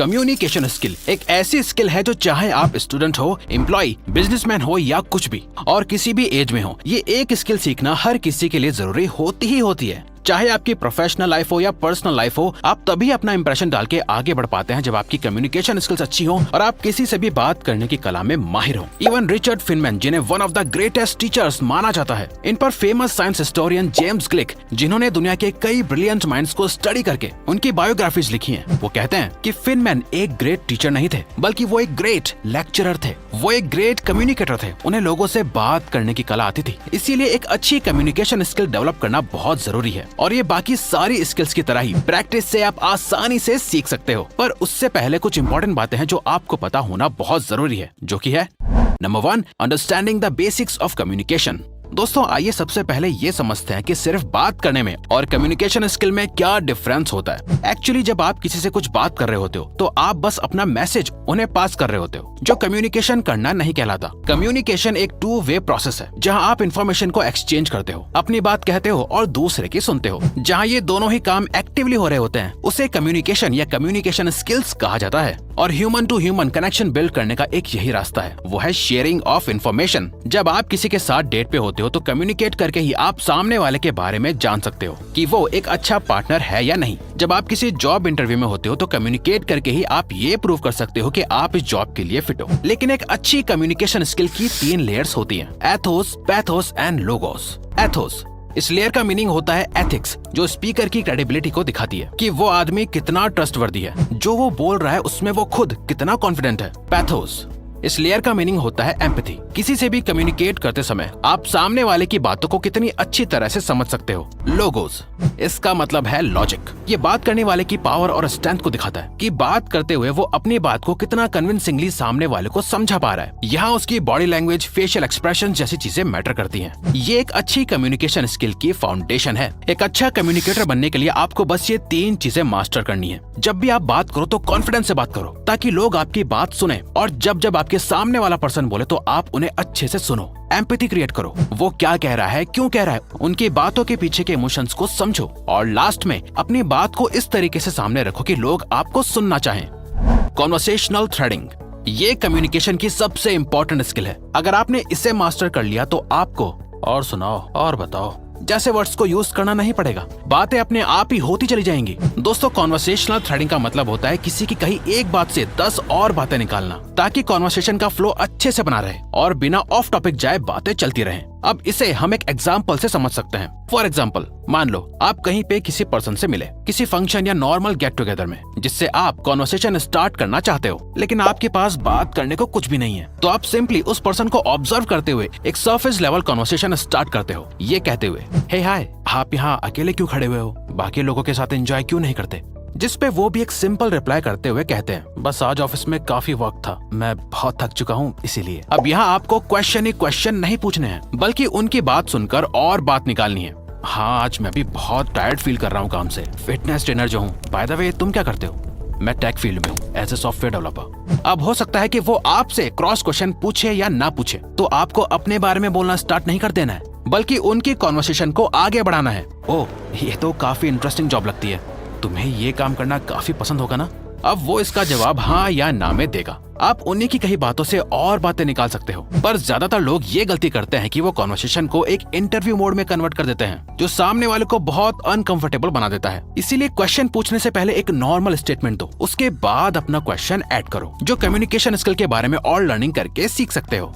Communication skill एक ऐसी skill है जो चाहे आप स्टूडेंट हो, एम्प्लॉय, बिजनेसमैन हो या कुछ भी और किसी भी एज में हो, ये एक स्किल सीखना हर किसी के लिए जरूरी होती ही होती है। चाहे आपकी प्रोफेशनल लाइफ हो या पर्सनल लाइफ हो, आप तभी अपना इंप्रेशन डाल के आगे बढ़ पाते हैं जब आपकी कम्युनिकेशन स्किल्स अच्छी हो और आप किसी से भी बात करने की कला में माहिर हो। इवन रिचर्ड फिनमैन, जिन्हें one of the greatest teachers माना जाता है, इन पर famous science historian James click, जिन्होंने दुनिया के कई ब्रिलियंट माइंड्स को स्टडी करके उनकी बायोग्राफीज लिखी हैं, वो कहते हैं कि फिनमैन एक ग्रेट टीचर नहीं थे, बल्कि वो एक ग्रेट लेक्चरर थे। वो एक ग्रेट कम्युनिकेटर थे। उन्हें लोगों से बात करने की कला आती थी। इसीलिए एक अच्छी कम्युनिकेशन स्किल डेवलप करना बहुत जरूरी है और ये बाकी सारी स्किल्स की तरह ही प्रैक्टिस से आप आसानी से सीख सकते हो। पर उससे पहले कुछ इंपॉर्टेंट बातें हैं जो आपको पता होना बहुत जरूरी है, जो कि है number 1, understanding the basics of communication. दोस्तों, आइए सबसे पहले ये समझते हैं कि सिर्फ बात करने में और कम्युनिकेशन स्किल में क्या डिफरेंस होता है। एक्चुअली जब आप किसी से कुछ बात कर रहे होते हो तो आप बस अपना मैसेज उन्हें पास कर रहे होते हो, जो कम्युनिकेशन करना नहीं कहलाता। कम्युनिकेशन एक 2 वे प्रोसेस है, जहां आप इन्फॉर्मेशन को एक्सचेंज करते हो, अपनी बात कहते हो और दूसरे की सुनते हो। जहां ये दोनों ही काम एक्टिवली हो रहे होते हैं, उसे कम्युनिकेशन या कम्युनिकेशन स्किल्स कहा जाता है। और human to human connection build करने का एक यही रास्ता है, वो है शेयरिंग ऑफ इन्फॉर्मेशन। जब आप किसी के साथ डेट पे होते हो तो कम्युनिकेट करके ही आप सामने वाले के बारे में जान सकते हो कि वो एक अच्छा पार्टनर है या नहीं। जब आप किसी जॉब इंटरव्यू में होते हो तो कम्युनिकेट करके ही आप ये प्रूव कर सकते हो कि आप इस जॉब के लिए फिट हो। लेकिन एक अच्छी कम्युनिकेशन स्किल की 3 लेयर्स होती हैं, Athos, pathos and logos. Athos, इस लेयर का मीनिंग होता है एथिक्स, जो स्पीकर की क्रेडिबिलिटी को दिखाती है कि वो आदमी कितना ट्रस्टवर्दी है, जो वो बोल रहा है उसमें वो खुद कितना कॉन्फिडेंट है। पैथोस, इस लेयर का मीनिंग होता है एम्पैथी। किसी से भी कम्युनिकेट करते समय आप सामने वाले की बातों को कितनी अच्छी तरह से समझ सकते हो। लोगोस, इसका मतलब है लॉजिक। ये बात करने वाले की पावर और स्ट्रेंथ को दिखाता है कि बात करते हुए वो अपनी बात को कितना कन्विंसिंगली सामने वाले को समझा पा रहा है। यहाँ उसकी बॉडी लैंग्वेज, फेशियल एक्सप्रेशन जैसी चीजें मैटर करती हैं। ये एक अच्छी कम्युनिकेशन स्किल की फाउंडेशन है। एक अच्छा कम्युनिकेटर बनने के लिए आपको बस ये 3 चीजें मास्टर करनी है। जब भी आप बात करो तो कॉन्फिडेंस से बात करो, ताकि लोग आपकी बात सुने, और जब आपके सामने वाला पर्सन बोले तो आप उन्हें अच्छे से सुनो। एम्पैथी क्रिएट करो, वो क्या कह रहा है, क्यों कह रहा है, उनकी बातों के पीछे के इमोशंस को समझो। और लास्ट में अपनी बात को इस तरीके से सामने रखो कि लोग आपको सुनना चाहें। कॉन्वर्सेशनल थ्रेडिंग, ये कम्युनिकेशन की सबसे इम्पोर्टेंट स्किल है। अगर आपने इसे मास्टर कर लिया तो आपको और सुनाओ और बताओ जैसे वर्ड्स को यूज करना नहीं पड़ेगा, बातें अपने आप ही होती चली जाएंगी। दोस्तों, कॉन्वर्सेशनल थ्रेडिंग का मतलब होता है किसी की कही एक बात से 10 और बातें निकालना, ताकि कॉन्वर्सेशन का फ्लो अच्छे से बना रहे और बिना ऑफ टॉपिक जाए बातें चलती रहें। अब इसे हम एक एग्जाम्पल से समझ सकते हैं। फॉर एग्जाम्पल, मान लो आप कहीं पे किसी पर्सन से मिले, किसी फंक्शन या नॉर्मल गेट टुगेदर में, जिससे आप कॉन्वर्सेशन स्टार्ट करना चाहते हो, लेकिन आपके पास बात करने को कुछ भी नहीं है। तो आप सिंपली उस पर्सन को ऑब्जर्व करते हुए एक सरफेस लेवल कॉन्वर्सेशन स्टार्ट करते हो, ये कहते हुए, हे हाय, आप यहाँ अकेले क्यों खड़े हुए हो, बाकी लोगों के साथ एंजॉय क्यों नहीं करते? जिस पे वो भी एक सिंपल रिप्लाई करते हुए कहते हैं, बस आज ऑफिस में काफी वर्क था, मैं बहुत थक चुका हूँ इसीलिए। अब यहाँ आपको क्वेश्चन ही क्वेश्चन नहीं पूछने हैं, बल्कि उनकी बात सुनकर और बात निकालनी है। हाँ, आज मैं भी बहुत टायर्ड फील कर रहा हूँ काम से, फिटनेस ट्रेनर जो हूँ। बाय द वे, तुम क्या करते हो? मैं टेक फील्ड में हूँ, एज ए सॉफ्टवेयर डेवलपर। अब हो सकता है कि वो आपसे क्रॉस क्वेश्चन पूछे या ना पूछे, तो आपको अपने बारे में बोलना स्टार्ट नहीं कर देना है, बल्कि उनकी कॉन्वर्सेशन को आगे बढ़ाना है। ओह, ये तो काफी इंटरेस्टिंग जॉब लगती है, तुम्हें ये काम करना काफी पसंद होगा ना? अब वो इसका जवाब हाँ या ना में देगा। आप उन्हीं की कही बातों से और बातें निकाल सकते हो। पर ज्यादातर लोग ये गलती करते हैं कि वो कॉन्वर्सेशन को एक इंटरव्यू मोड में कन्वर्ट कर देते हैं, जो सामने वाले को बहुत अनकंफर्टेबल बना देता है। इसीलिए क्वेश्चन पूछने से पहले एक नॉर्मल स्टेटमेंट दो, उसके बाद अपना क्वेश्चन ऐड करो, जो कम्युनिकेशन स्किल के बारे में और लर्निंग करके सीख सकते हो।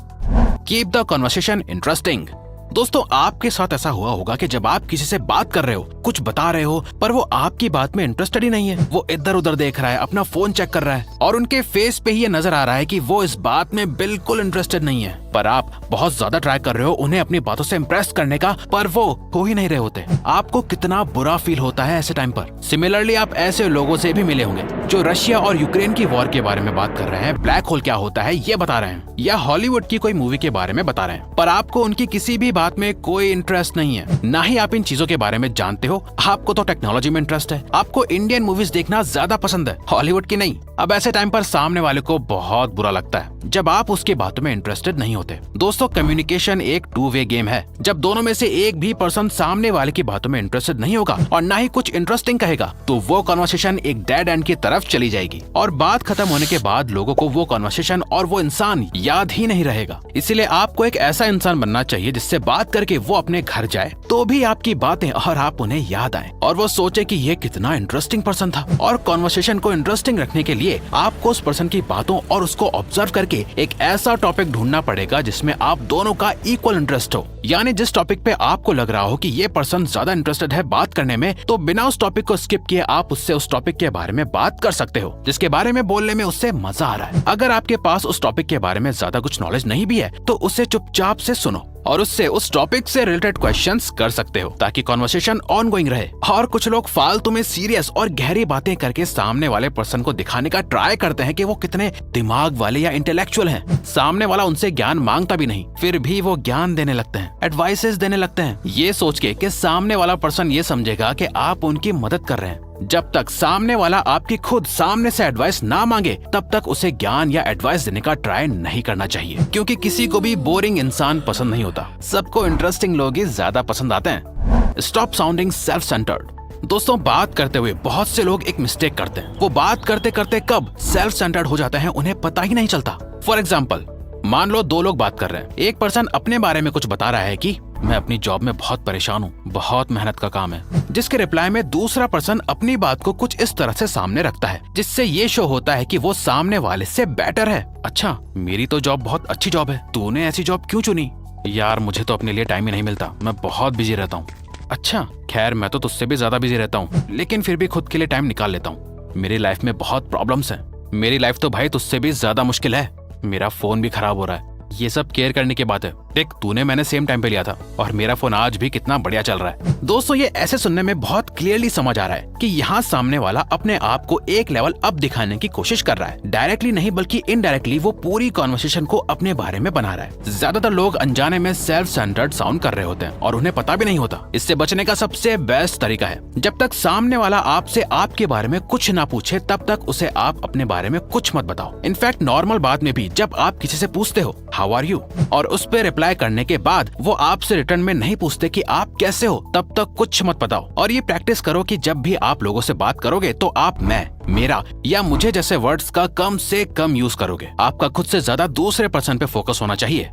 Keep the conversation interesting. दोस्तों, आपके साथ ऐसा हुआ होगा कि जब आप किसी से बात कर रहे हो, कुछ बता रहे हो, पर वो आपकी बात में इंटरेस्टेड ही नहीं है। वो इधर उधर देख रहा है, अपना फोन चेक कर रहा है, और उनके फेस पे ही ये नजर आ रहा है कि वो इस बात में बिल्कुल इंटरेस्टेड नहीं है। पर आप बहुत ज्यादा ट्राई कर रहे हो उन्हें अपनी बातों से इम्प्रेस करने का, पर वो हो ही नहीं रहे होते। आपको कितना बुरा फील होता है ऐसे टाइम पर। सिमिलरली आप ऐसे लोगों से भी मिले होंगे जो रशिया और यूक्रेन की वॉर के बारे में बात कर रहे हैं, ब्लैक होल क्या होता है ये बता रहे हैं, या हॉलीवुड की कोई मूवी के बारे में बता रहे हैं, पर आपको उनकी किसी भी बात में कोई इंटरेस्ट नहीं है, ना ही आप इन चीजों के बारे में जानते हो। आपको तो टेक्नोलॉजी में इंटरेस्ट है, आपको इंडियन मूवीज देखना ज्यादा पसंद है, हॉलीवुड की नहीं। अब ऐसे टाइम पर सामने वाले को बहुत बुरा लगता है जब आप उसकी बातों में इंटरेस्टेड नहीं होते। होते। दोस्तों, कम्युनिकेशन एक 2-वे गेम है। जब दोनों में से एक भी पर्सन सामने वाले की बातों में इंटरेस्टेड नहीं होगा और ना ही कुछ इंटरेस्टिंग कहेगा, तो वो कॉन्वर्सेशन एक डेड एंड की तरफ चली जाएगी और बात खत्म होने के बाद लोगों को वो कॉन्वर्सेशन और वो इंसान याद ही नहीं रहेगा। इसीलिए आपको एक ऐसा इंसान बनना चाहिए जिससे बात करके वो अपने घर जाए तो भी आपकी बातें और आप उन्हें याद आए और वो सोचे कि ये कितना इंटरेस्टिंग पर्सन था। और कॉन्वर्सेशन को इंटरेस्टिंग रखने के लिए आपको उस पर्सन की बातों और उसको ऑब्जर्व करके एक ऐसा टॉपिक ढूंढना पड़ेगा जिसमें आप दोनों का इक्वल इंटरेस्ट हो। यानी जिस टॉपिक पे आपको लग रहा हो कि ये पर्सन ज्यादा इंटरेस्टेड है बात करने में, तो बिना उस टॉपिक को स्किप किए आप उससे उस टॉपिक के बारे में बात कर सकते हो जिसके बारे में बोलने में उससे मजा आ रहा है। अगर आपके पास उस टॉपिक के बारे में ज्यादा कुछ नॉलेज नहीं भी है तो उसे चुपचाप से सुनो और उससे उस टॉपिक से रिलेटेड क्वेश्चंस कर सकते हो ताकि कॉन्वर्सेशन ऑनगोइंग रहे। और कुछ लोग फालतू में सीरियस और गहरी बातें करके सामने वाले पर्सन को दिखाने का ट्राई करते हैं कि वो कितने दिमाग वाले या इंटेलेक्चुअल हैं। सामने वाला उनसे ज्ञान मांगता भी नहीं, फिर भी वो ज्ञान देने लगते हैं, एडवाइसेस देने लगते हैं, ये सोच के कि सामने वाला पर्सन ये समझेगा कि आप उनकी मदद कर रहे हैं। जब तक सामने वाला आपकी खुद सामने से एडवाइस ना मांगे तब तक उसे ज्ञान या एडवाइस देने का ट्राई नहीं करना चाहिए, क्योंकि किसी को भी बोरिंग इंसान पसंद नहीं होता। सबको इंटरेस्टिंग लोग ही ज्यादा पसंद आते हैं। Stop sounding self centred. दोस्तों, बात करते हुए बहुत से लोग एक मिस्टेक करते हैं। वो बात करते करते कब सेल्फ सेंटर्ड हो जाते हैं उन्हें पता ही नहीं चलता। फॉर एग्जाम्पल, मान लो 2 लोग बात कर रहे हैं। एक पर्सन अपने बारे में कुछ बता रहा है कि मैं अपनी जॉब में बहुत परेशान हूँ, बहुत मेहनत का काम है, जिसके रिप्लाई में दूसरा पर्सन अपनी बात को कुछ इस तरह से सामने रखता है जिससे ये शो होता है कि वो सामने वाले से बेटर है। अच्छा, मेरी तो जॉब बहुत अच्छी जॉब है, तूने ऐसी जॉब क्यों चुनी? यार, मुझे तो अपने लिए टाइम ही नहीं मिलता, मैं बहुत बिजी रहता हूँ। अच्छा, खैर मैं तो तुझसे भी ज्यादा बिजी रहता हूँ, लेकिन फिर भी खुद के लिए टाइम निकाल लेता हूँ। मेरी लाइफ में बहुत प्रॉब्लम्स हैं। मेरी लाइफ तो भाई तुझसे भी ज्यादा मुश्किल है। मेरा फोन भी खराब हो रहा है। ये सब केयर करने की बात है। देख, तूने मैंने सेम टाइम पे लिया था और मेरा फोन आज भी कितना बढ़िया चल रहा है। दोस्तों, ये ऐसे सुनने में बहुत क्लियरली समझ आ रहा है कि यहाँ सामने वाला अपने आप को एक लेवल अप दिखाने की कोशिश कर रहा है। डायरेक्टली नहीं बल्कि इनडायरेक्टली वो पूरी कॉन्वर्सेशन को अपने बारे में बना रहा है। ज्यादातर लोग अनजाने में सेल्फ सेंटर्ड साउंड कर रहे होते हैं और उन्हें पता भी नहीं होता। इससे बचने का सबसे बेस्ट तरीका है, जब तक सामने वाला आपसे आपके बारे में कुछ ना पूछे तब तक उसे आप अपने बारे में कुछ मत बताओ। इनफैक्ट नॉर्मल बात में भी जब आप किसी से पूछते हो हाउ आर यू और उस पे रिप्लाई करने के बाद वो आपसे रिटर्न में नहीं पूछते कि आप कैसे हो, तब तक कुछ मत बताओ। और ये प्रैक्टिस करो कि जब भी आप लोगों से बात करोगे तो आप मैं, मेरा या मुझे जैसे वर्ड्स का कम से कम यूज करोगे। आपका खुद से ज्यादा दूसरे पर्सन पे फोकस होना चाहिए।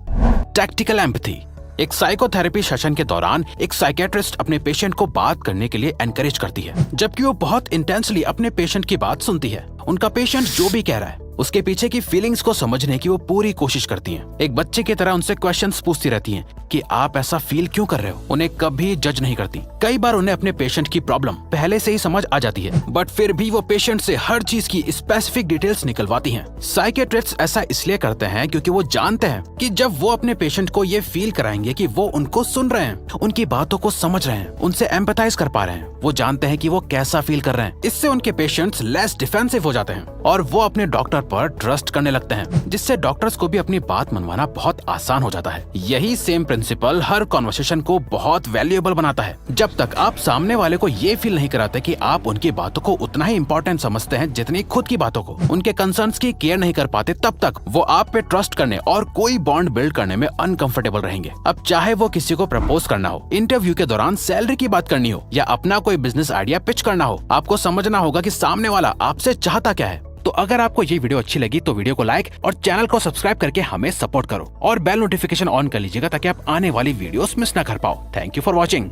Tactical empathy. एक साइकोथेरेपी सेशन के दौरान एक साइकियाट्रिस्ट अपने पेशेंट को बात करने के लिए एनकरेज करती है, जबकि वो बहुत इंटेंसली अपने पेशेंट की बात सुनती है। उनका पेशेंट जो भी कह रहा है उसके पीछे की फीलिंग्स को समझने की वो पूरी कोशिश करती हैं। एक बच्चे की तरह उनसे क्वेश्चंस पूछती रहती हैं कि आप ऐसा फील क्यों कर रहे हो। उन्हें कभी जज नहीं करती। कई बार उन्हें अपने पेशेंट की प्रॉब्लम पहले से ही समझ आ जाती है, बट फिर भी वो पेशेंट से हर चीज की स्पेसिफिक डिटेल्स निकलवाती हैं। साइकियाट्रिस्ट ऐसा इसलिए करते हैं क्योंकि वो जानते हैं कि जब वो अपने पेशेंट को ये फील कराएंगे कि वो उनको सुन रहे हैं, उनकी बातों को समझ रहे हैं, उनसे एम्पैथाइज कर पा रहे हैं, वो जानते हैं कि वो कैसा फील कर रहे हैं। इससे उनके पेशेंट्स लेस डिफेंसिव हो जाते हैं और वो अपने डॉक्टर पर ट्रस्ट करने लगते हैं, जिससे डॉक्टर्स को भी अपनी बात मनवाना बहुत आसान हो जाता है। यही सेम प्रिंसिपल हर कॉन्वर्सेशन को बहुत वैल्यूएबल बनाता है। जब तक आप सामने वाले को ये फील नहीं कराते कि आप उनकी बातों को उतना ही इम्पोर्टेंट समझते हैं जितनी खुद की बातों को, उनके कंसर्न्स की केयर नहीं कर पाते, तब तक वो आप पे ट्रस्ट करने और कोई बॉन्ड बिल्ड करने में अनकंफर्टेबल रहेंगे। अब चाहे वो किसी को प्रपोज करना हो, इंटरव्यू के दौरान सैलरी की बात करनी हो या अपना कोई बिजनेस आइडिया पिच करना हो, आपको समझना होगा कि सामने वाला आपसे चाहता क्या है। तो अगर आपको ये वीडियो अच्छी लगी तो वीडियो को लाइक और चैनल को सब्सक्राइब करके हमें सपोर्ट करो और बेल नोटिफिकेशन ऑन कर लीजिएगा ताकि आप आने वाली वीडियोस मिस ना कर पाओ। Thank you for watching.